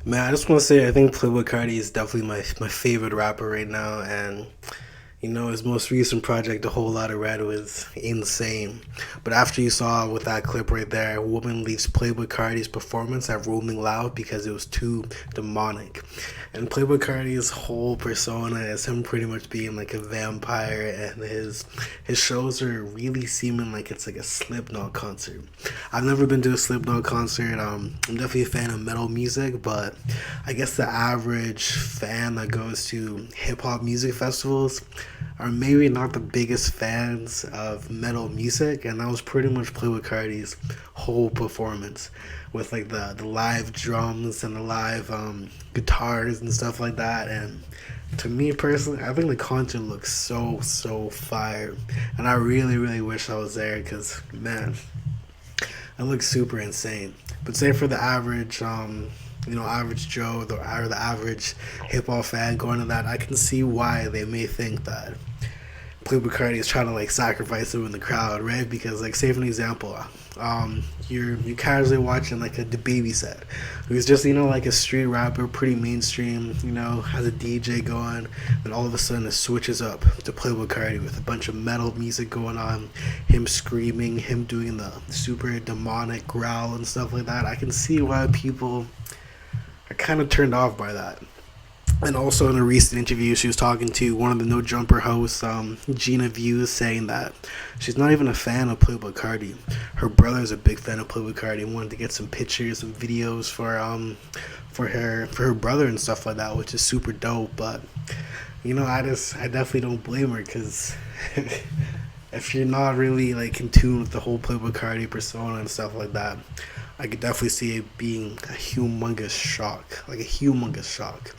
Man, I just want to say I think Playboi Carti is definitely my favorite rapper right now, and his most recent project, A Whole Lot of Red, was insane. But after you saw with that clip right there, a woman leaves Playboi Carti's performance at Rolling Loud because it was too demonic. And Playboi Carti's whole persona is him pretty much being like a vampire, and his shows are really seeming like it's like a Slipknot concert. I've never been to a Slipknot concert. I'm definitely a fan of metal music, but I guess the average fan that goes to hip hop music festivals are maybe not the biggest fans of metal music, and that was pretty much Playboi Carti's whole performance with like the live drums and the live guitars and stuff like that. And to me personally, I think the concert looks so fire, and I really wish I was there because man, it looks super insane. But say for the average average Joe or the average hip hop fan going to that, I can see why they may think that Playboi Carti is trying to like sacrifice him in the crowd, right? Because like, say for an example, you're casually watching like a DaBaby set, who's just like a street rapper, pretty mainstream, has a DJ going, and all of a sudden it switches up to Playboi Carti with a bunch of metal music going on, him screaming, him doing the super demonic growl and stuff like that. I can see why people are kind of turned off by that. And also in a recent interview, she was talking to one of the No Jumper hosts, Gina Views, saying that she's not even a fan of Playboi Carti. Her brother's a big fan of Playboi Carti and wanted to get some pictures and videos for her brother and stuff like that, which is super dope. But I definitely don't blame her because if you're not really like in tune with the whole Playboi Carti persona and stuff like that, I could definitely see it being a humongous shock, like a humongous shock.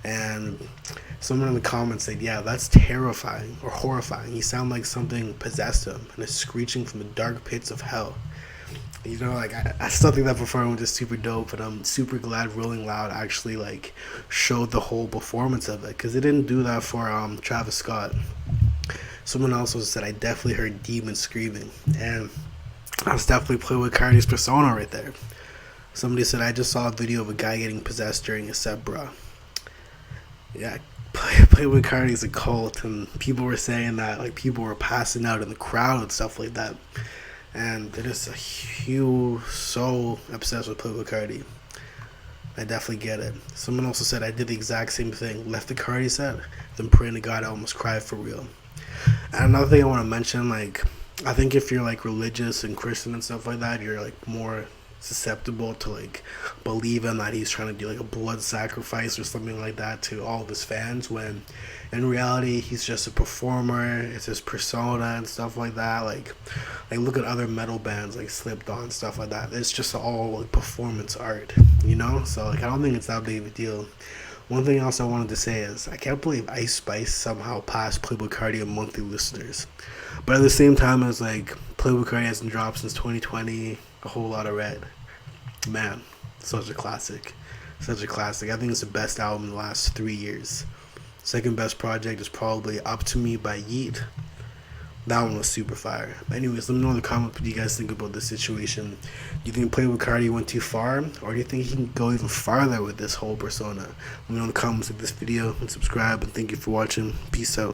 And someone in the comments said, yeah, that's terrifying or horrifying. You sound like something possessed him and is screeching from the dark pits of hell. I still think that performance is super dope, and I'm super glad Rolling Loud actually like showed the whole performance of it, because it didn't do that for Travis Scott. Someone else also said, I definitely heard demons screaming, and that's definitely Playboi Carti's persona right there. Somebody said, I just saw a video of a guy getting possessed during a set, bruh. Yeah, Playboi Carti is a cult, and people were saying that like people were passing out in the crowd and stuff like that, and they're just a huge so obsessed with Playboi Carti. I definitely get it. Someone also said I did the exact same thing. Left the Carti set, then praying to God I almost cried for real. And another thing I want to mention, like, I think if you're like religious and Christian and stuff like that, you're like more susceptible to like believing that he's trying to do like a blood sacrifice or something like that to all of his fans, when in reality he's just a performer. It's his persona and stuff like that. Like look at other metal bands like Slipknot and stuff like that. It's just all like performance art, so like I don't think it's that big of a deal. One thing else I wanted to say is I can't believe Ice Spice somehow passed Playboi Carti in monthly listeners. But at the same time, it's like Playboi Carti hasn't dropped since 2020, A Whole Lot of Red. Man, such a classic. Such a classic. I think it's the best album in the last 3 years. Second best project is probably Up To Me by Yeet. That one was super fire. But anyways, let me know in the comments what you guys think about this situation. Do you think Playboi Carti went too far? Or do you think he can go even farther with this whole persona? Let me know in the comments of this video and subscribe. And thank you for watching. Peace out.